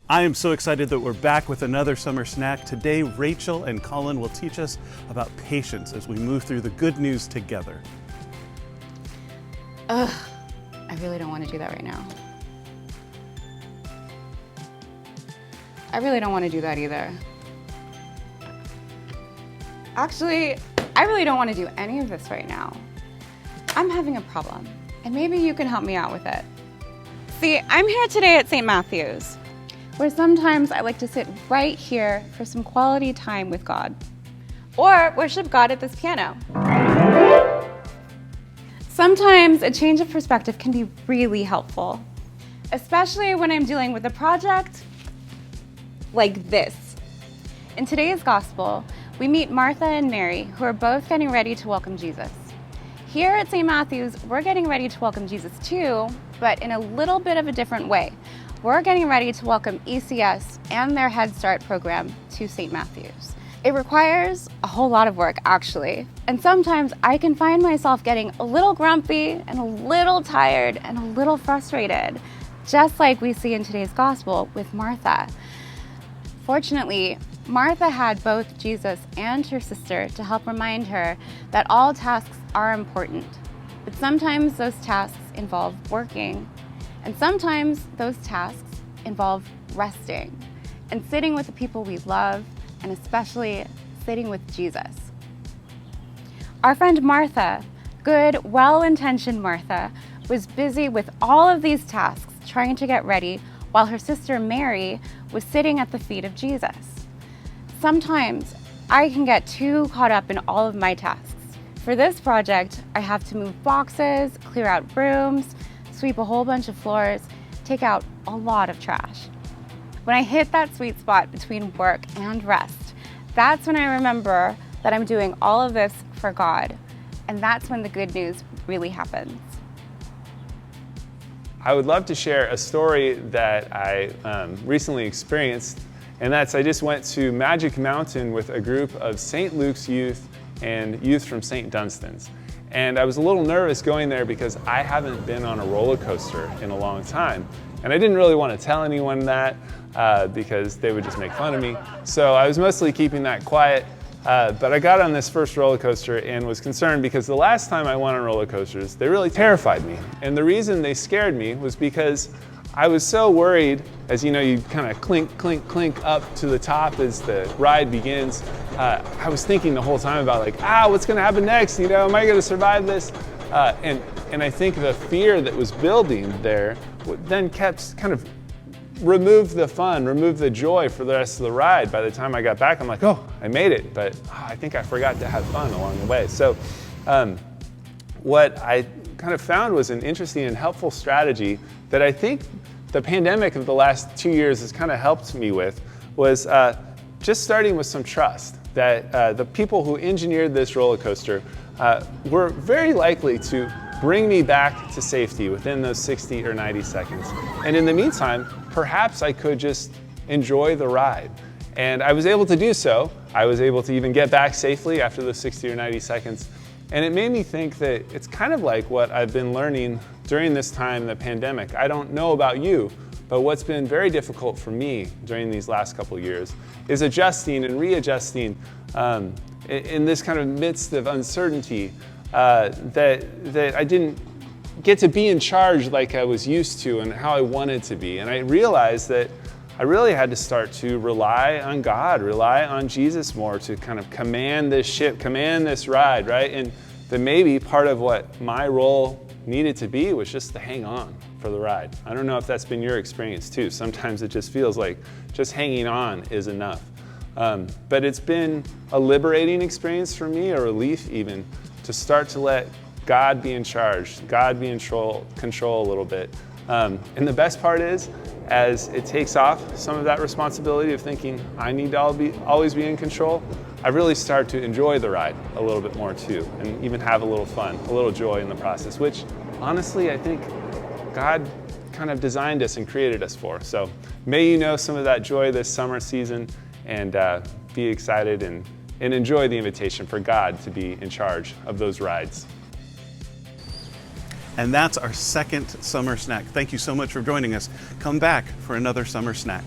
I am so excited that we're back with another summer snack. Today, Rachel and Colin will teach us about patience as we move through the good news together. I really don't want to do that right now. I really don't want to do that either. Actually, I really don't want to do any of this right now. I'm having a problem, and maybe you can help me out with it. See, I'm here today at St. Matthew's, where sometimes I like to sit right here for some quality time with God, or worship God at this piano. Sometimes a change of perspective can be really helpful, especially when I'm dealing with a project like this. In today's gospel, we meet Martha and Mary, who are both getting ready to welcome Jesus. Here at St. Matthew's, we're getting ready to welcome Jesus too, but in a little bit of a different way. We're getting ready to welcome ECS and their Head Start program to St. Matthew's. It requires a whole lot of work, actually. And sometimes I can find myself getting a little grumpy and a little tired and a little frustrated, just like we see in today's gospel with Martha. Fortunately, Martha had both Jesus and her sister to help remind her that all tasks are important. But sometimes those tasks involve working, and sometimes those tasks involve resting and sitting with the people we love, and especially sitting with Jesus. Our friend Martha, good, well-intentioned Martha, was busy with all of these tasks trying to get ready while her sister Mary was sitting at the feet of Jesus. Sometimes I can get too caught up in all of my tasks. For this project, I have to move boxes, clear out rooms, sweep a whole bunch of floors, take out a lot of trash. When I hit that sweet spot between work and rest, that's when I remember that I'm doing all of this for God, and that's when the good news really happens. I would love to share a story that I recently experienced, and that's I just went to Magic Mountain with a group of St. Luke's youth and youth from St. Dunstan's. And I was a little nervous going there because I haven't been on a roller coaster in a long time. And I didn't really want to tell anyone that because they would just make fun of me. So I was mostly keeping that quiet. But I got on this first roller coaster and was concerned because the last time I went on roller coasters, they really terrified me. And the reason they scared me was because I was so worried, as you know, you kind of clink, clink, clink up to the top as the ride begins. I was thinking the whole time about what's going to happen next? You know, am I going to survive this? And I think the fear that was building there then kept kind of removed the fun, removed the joy for the rest of the ride. By the time I got back, I'm like, oh, I made it, but I think I forgot to have fun along the way. So what I kind of found was an interesting and helpful strategy that I think the pandemic of the last 2 years has kind of helped me with was just starting with some trust that the people who engineered this roller coaster were very likely to bring me back to safety within those 60 or 90 seconds. And in the meantime, perhaps I could just enjoy the ride. And I was able to do so. I was able to even get back safely after those 60 or 90 seconds. And it made me think that it's kind of like what I've been learning during this time, the pandemic. I don't know about you, but what's been very difficult for me during these last couple of years is adjusting and readjusting in this kind of midst of uncertainty that I didn't get to be in charge like I was used to and how I wanted to be. And I realized that I really had to start to rely on God, rely on Jesus more to kind of command this ship, command this ride, right? And that maybe part of what my role needed to be was just to hang on for the ride. I don't know if that's been your experience too. Sometimes it just feels like just hanging on is enough. But it's been a liberating experience for me, a relief even, to start to let God be in charge, God be in control a little bit. And the best part is, as it takes off some of that responsibility of thinking I need to always be in control, I really start to enjoy the ride a little bit more too, and even have a little fun, a little joy in the process, which honestly I think God kind of designed us and created us for. So may you know some of that joy this summer season and be excited and enjoy the invitation for God to be in charge of those rides. And that's our second summer snack. Thank you so much for joining us. Come back for another summer snack.